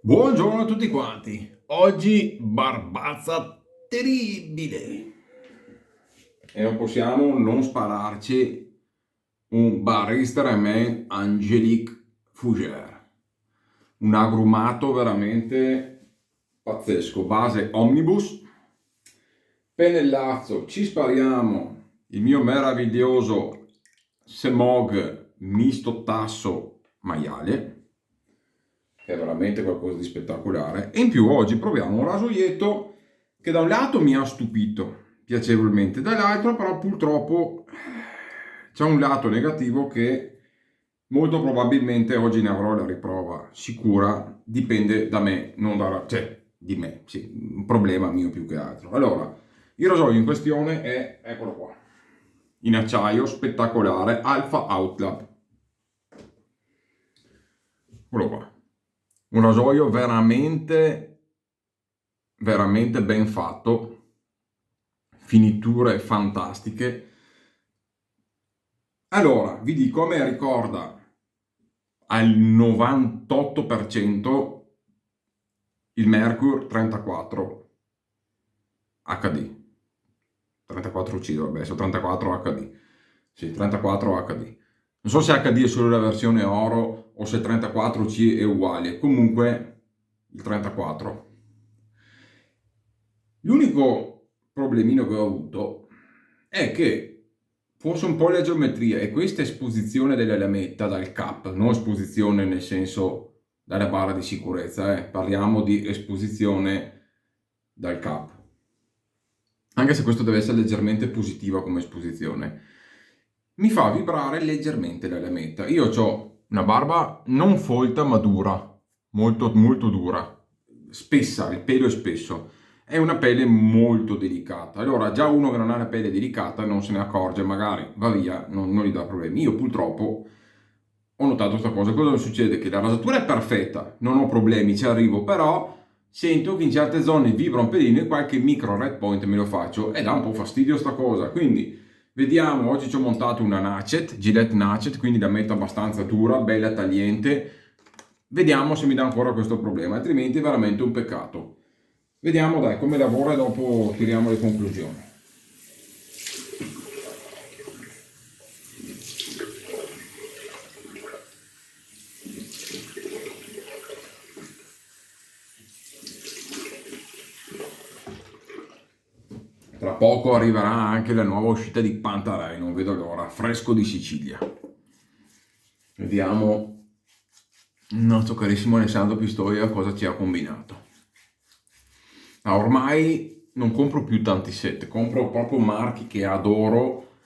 Buongiorno a tutti quanti. Oggi barbazza terribile. E non possiamo non spararci un Barista Angelique Fougère. Un agrumato veramente pazzesco. Base Omnibus. Pennellazzo, ci spariamo il mio meraviglioso Semog misto tasso maiale, che è veramente qualcosa di spettacolare. E in più oggi proviamo un rasoietto che da un lato mi ha stupito piacevolmente, dall'altro però purtroppo c'è un lato negativo che molto probabilmente oggi ne avrò la riprova sicura, dipende da me, non da, cioè di me, sì, un problema mio più che altro. Allora, il rasoio in questione è, eccolo qua, in acciaio spettacolare, Alpha Outlap. Eccolo qua. Un rasoio veramente ben fatto, finiture fantastiche. Allora, vi dico, a me ricorda al 98% il Mercury 34 HD. 34C, vabbè, sono 34 HD. Sì, 34 HD. Non so se HD è solo la versione oro o se 34C è uguale. Comunque, il 34. L'unico problemino che ho avuto è che forse un po' la geometria e questa esposizione della lametta dal cap, non esposizione nel senso dalla barra di sicurezza, parliamo di esposizione dal cap. Anche se questo deve essere leggermente positiva come esposizione, mi fa vibrare leggermente la lametta. Io ho una barba non folta ma dura, molto molto dura, spessa, il pelo è spesso, è una pelle molto delicata. Allora già uno che non ha una pelle delicata non se ne accorge, magari va via, non gli dà problemi. Io purtroppo ho notato questa cosa. Cosa succede? Che la rasatura è perfetta, non ho problemi, ci arrivo, però sento che in certe zone vibra un pelino e qualche micro red point me lo faccio e dà un po' fastidio sta cosa. Quindi vediamo, oggi ci ho montato una Nacet, Gillette Nacet, quindi la metto abbastanza dura, bella tagliente. Vediamo se mi dà ancora questo problema, altrimenti è veramente un peccato. Vediamo dai come lavora e dopo tiriamo le conclusioni. Tra poco arriverà anche la nuova uscita di Pantarai, non vedo l'ora, fresco di Sicilia. Vediamo il nostro carissimo Alessandro Pistoia cosa ci ha combinato. Ormai non compro più tanti set, compro proprio marchi che adoro,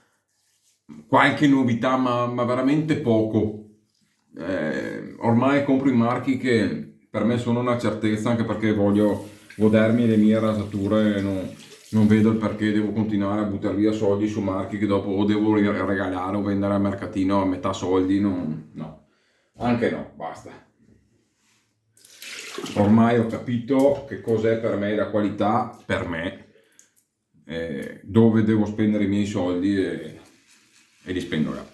qualche novità ma veramente poco. Ormai compro i marchi che per me sono una certezza, anche perché voglio godermi le mie rasature, non vedo il perché devo continuare a buttare via soldi su marchi che dopo o devo regalare o vendere al mercatino a metà soldi, no, anche no, basta. Ormai ho capito che cos'è per me la qualità, per me, dove devo spendere i miei soldi e li spendo là.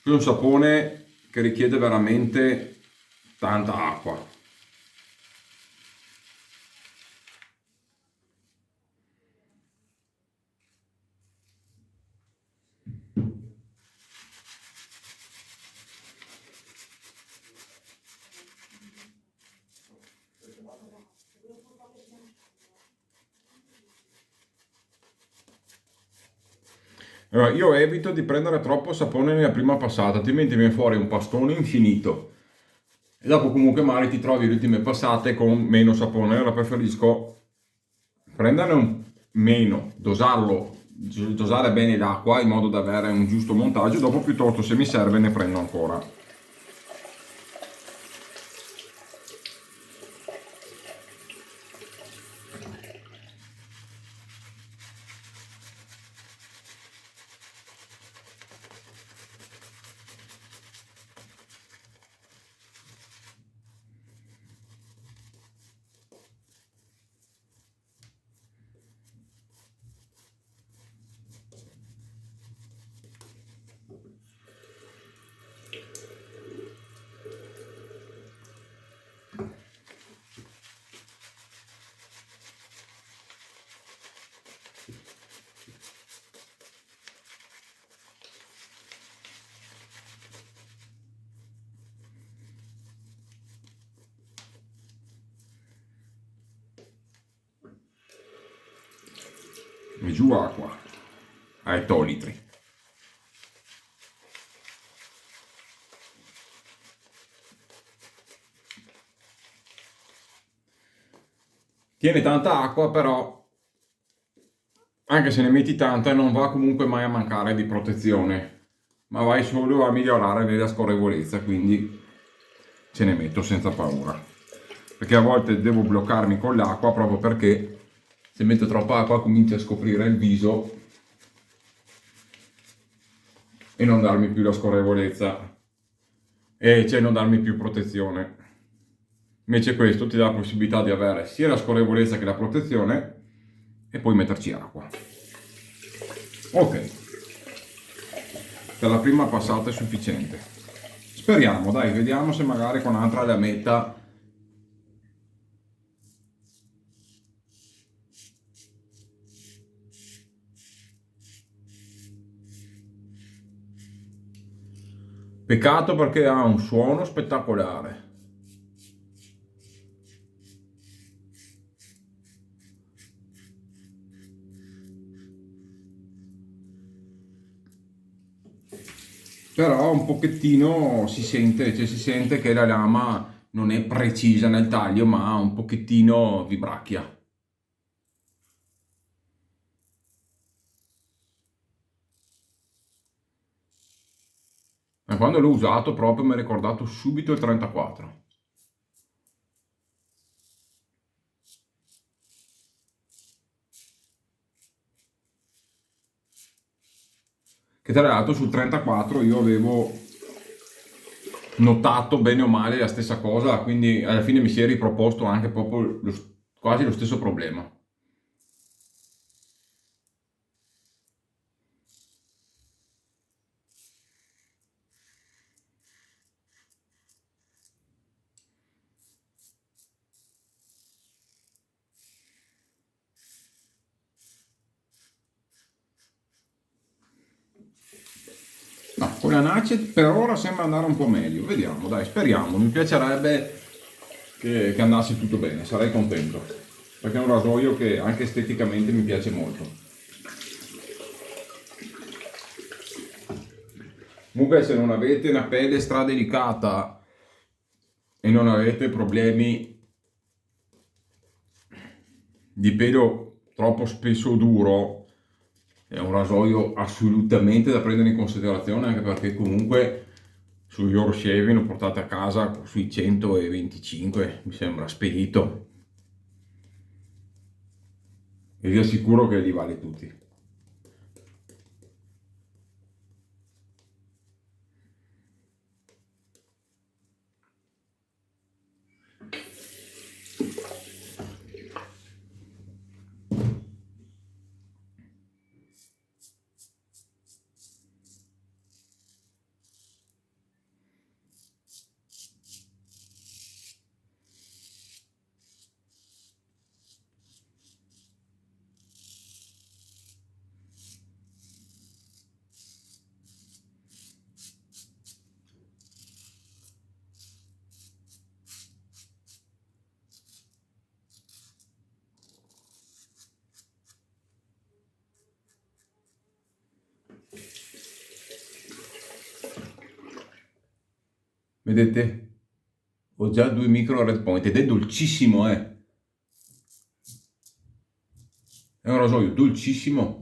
Questo è un sapone che richiede veramente tanta acqua. Allora, io evito di prendere troppo sapone nella prima passata, altrimenti viene fuori un pastone infinito. E dopo comunque magari ti trovi le ultime passate con meno sapone. Allora preferisco prenderne un meno, dosare bene l'acqua in modo da avere un giusto montaggio. Dopo piuttosto se mi serve ne prendo ancora. e giù acqua a ettolitri. Tiene tanta acqua, però anche se ne metti tanta non va comunque mai a mancare di protezione, ma vai solo a migliorare la scorrevolezza, quindi ce ne metto senza paura, perché a volte devo bloccarmi con l'acqua proprio perché se metto troppa acqua comincia a scoprire il viso e non darmi più la scorrevolezza e cioè non darmi più protezione. Invece questo ti dà la possibilità di avere sia la scorrevolezza che la protezione e poi metterci acqua. Ok, per la prima passata è sufficiente. Speriamo, dai, vediamo se magari con un'altra lametta peccato perché ha un suono spettacolare. Però un pochettino si sente, cioè si sente che la lama non è precisa nel taglio, ma un pochettino vibracchia. Ma quando l'ho usato proprio mi ha ricordato subito il 34. Che tra l'altro sul 34 io avevo notato bene o male la stessa cosa, quindi alla fine mi si è riproposto anche proprio quasi lo stesso problema. No, con la Nacet per ora sembra andare un po' meglio, vediamo, dai, speriamo, mi piacerebbe che andasse tutto bene, sarei contento, perché è un rasoio che anche esteticamente mi piace molto. Comunque se non avete una pelle stradelicata e non avete problemi di pelo troppo spesso o duro, è un rasoio assolutamente da prendere in considerazione, anche perché comunque sugli Euro Shaving lo portate a casa sui 125, mi sembra spedito, e vi assicuro che li vale tutti. Vedete? Ho già 2 micro red point ed è dolcissimo, eh! È un rasoio dolcissimo.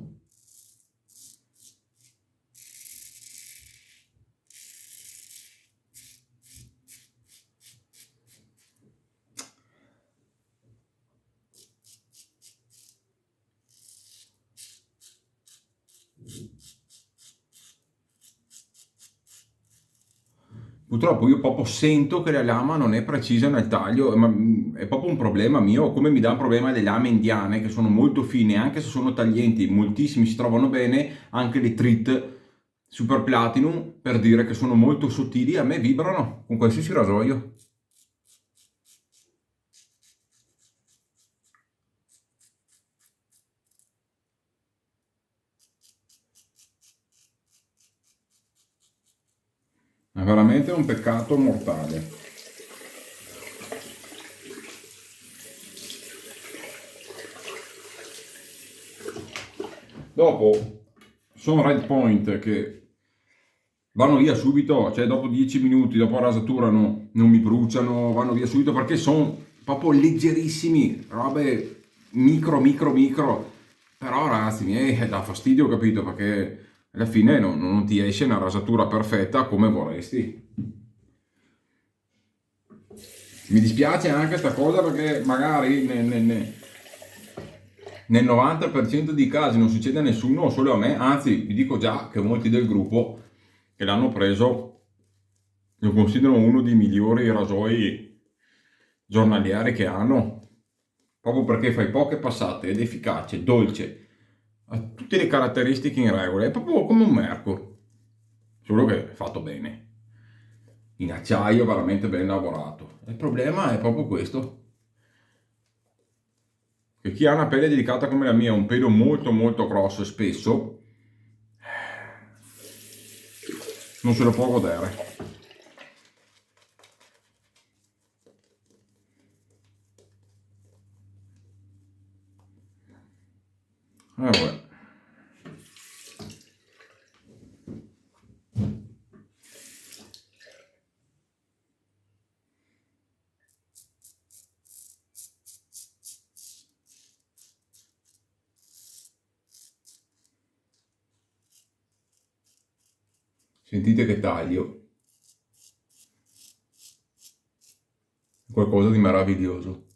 Purtroppo io proprio sento che la lama non è precisa nel taglio, ma è proprio un problema mio, come mi dà un problema le lame indiane che sono molto fine, anche se sono taglienti, moltissimi si trovano bene, anche le Trit Super Platinum, per dire che sono molto sottili, a me vibrano con qualsiasi rasoio. È veramente un peccato mortale. Dopo sono red point che vanno via subito, cioè dopo 10 minuti, dopo la rasatura non mi bruciano, vanno via subito perché sono proprio leggerissimi, robe micro, però ragazzi miei dà fastidio, capito? Perché alla fine non ti esce una rasatura perfetta come vorresti. Mi dispiace anche sta cosa perché magari nel 90% dei casi non succede a nessuno, solo a me, anzi vi dico già che molti del gruppo che l'hanno preso lo considerano uno dei migliori rasoi giornalieri che hanno, proprio perché fai poche passate ed è efficace, dolce, ha tutte le caratteristiche in regola, è proprio come un Merkur, solo che è fatto bene, in acciaio veramente ben lavorato. Il problema è proprio questo, che chi ha una pelle delicata come la mia, un pelo molto grosso e spesso, non se lo può godere. Vabbè. Sentite che taglio, qualcosa di meraviglioso.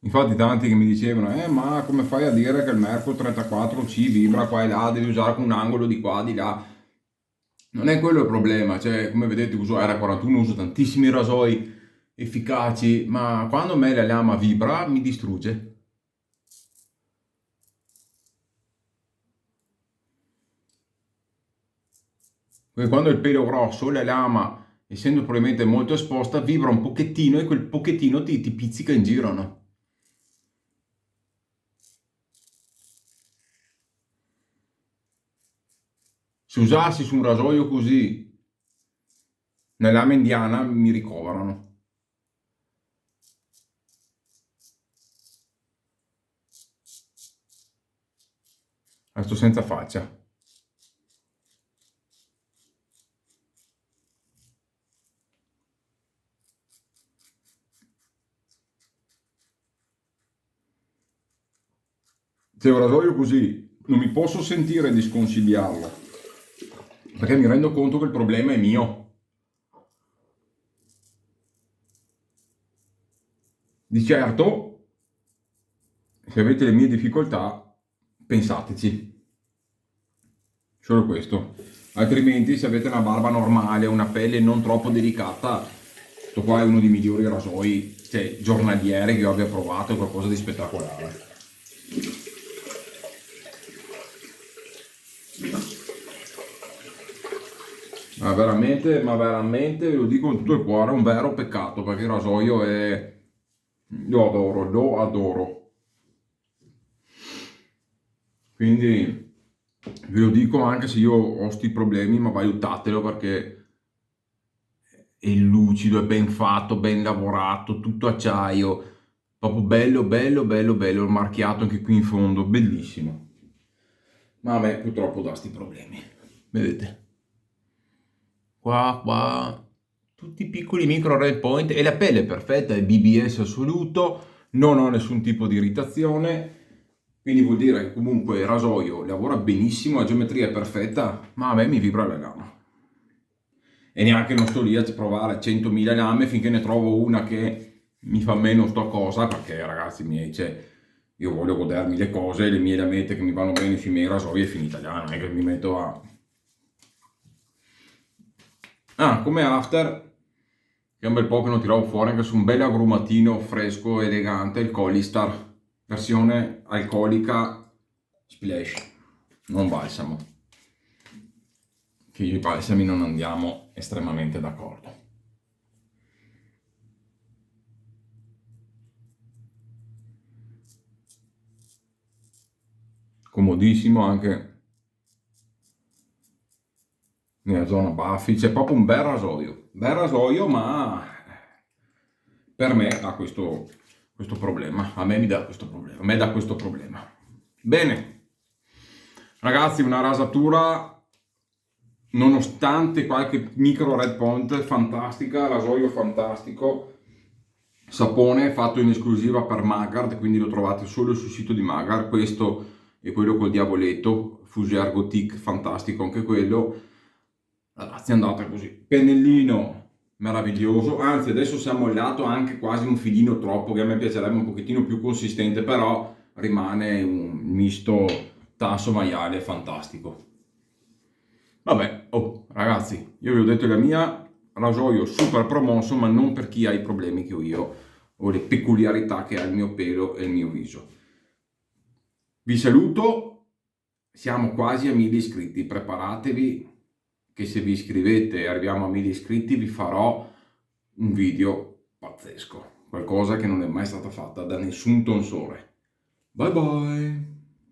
Infatti tanti che mi dicevano, ma come fai a dire che il Mercury 34C vibra qua e là, devi usare con un angolo di qua, di là. Non è quello il problema, cioè come vedete uso R41, uso tantissimi rasoi efficaci, ma quando a me la lama vibra mi distrugge. Perché quando il pelo grosso, la lama, essendo probabilmente molto esposta, vibra un pochettino e quel pochettino ti pizzica in giro, no? Se usassi su un rasoio così, nella lama indiana mi ricoverano. Resto senza faccia. Se un rasoio così non mi posso sentire di sconsigliarlo, perché mi rendo conto che il problema è mio. Di certo, se avete le mie difficoltà, pensateci. Solo questo. Altrimenti, se avete una barba normale, una pelle non troppo delicata, questo qua è uno dei migliori rasoi, cioè, giornalieri che io abbia provato, è qualcosa di spettacolare. Ma veramente, lo dico con tutto il cuore, è un vero peccato, perché il rasoio è... lo adoro. Quindi ve lo dico anche se io ho sti problemi, ma valutatelo perché è lucido, è ben fatto, ben lavorato, tutto acciaio, proprio bello, marchiato anche qui in fondo, bellissimo. Ma a me purtroppo dà sti problemi, vedete? Qua, tutti piccoli micro red point e la pelle è perfetta, è BBS assoluto, non ho nessun tipo di irritazione, quindi vuol dire che comunque il rasoio lavora benissimo, la geometria è perfetta, ma a me mi vibra la lama. E neanche non sto lì a provare 100.000 lame finché ne trovo una che mi fa meno sto cosa, perché ragazzi miei, cioè, io voglio godermi le cose, le mie lamette che mi vanno bene sui miei rasoi è finita già, non è che mi metto a... Ah, come after, che è un bel po' che non tiravo fuori, anche su un bel agrumatino fresco, elegante, il Collistar, versione alcolica splash, non balsamo, che io e i balsami non andiamo estremamente d'accordo. Comodissimo anche nella zona baffi, c'è proprio un bel rasoio, ma per me ha questo problema, a me mi dà questo problema, a me dà questo problema. Bene, ragazzi, una rasatura nonostante qualche micro red point fantastica, rasoio fantastico, sapone fatto in esclusiva per Maggard, quindi lo trovate solo sul sito di Maggard, questo e quello col diavoletto, Fougère Gothique, fantastico anche quello. Ragazzi, è andata così. Pennellino meraviglioso, anzi adesso siamo al lato anche quasi un filino troppo, che a me piacerebbe un pochettino più consistente, però rimane un misto tasso maiale fantastico. Vabbè, oh ragazzi, io vi ho detto la mia, rasoio super promosso, ma non per chi ha i problemi che ho io o le peculiarità che ha il mio pelo e il mio viso. Vi saluto, siamo quasi a 1000 iscritti, preparatevi che se vi iscrivete e arriviamo a 1000 iscritti vi farò un video pazzesco, qualcosa che non è mai stata fatta da nessun tonsore. Bye bye!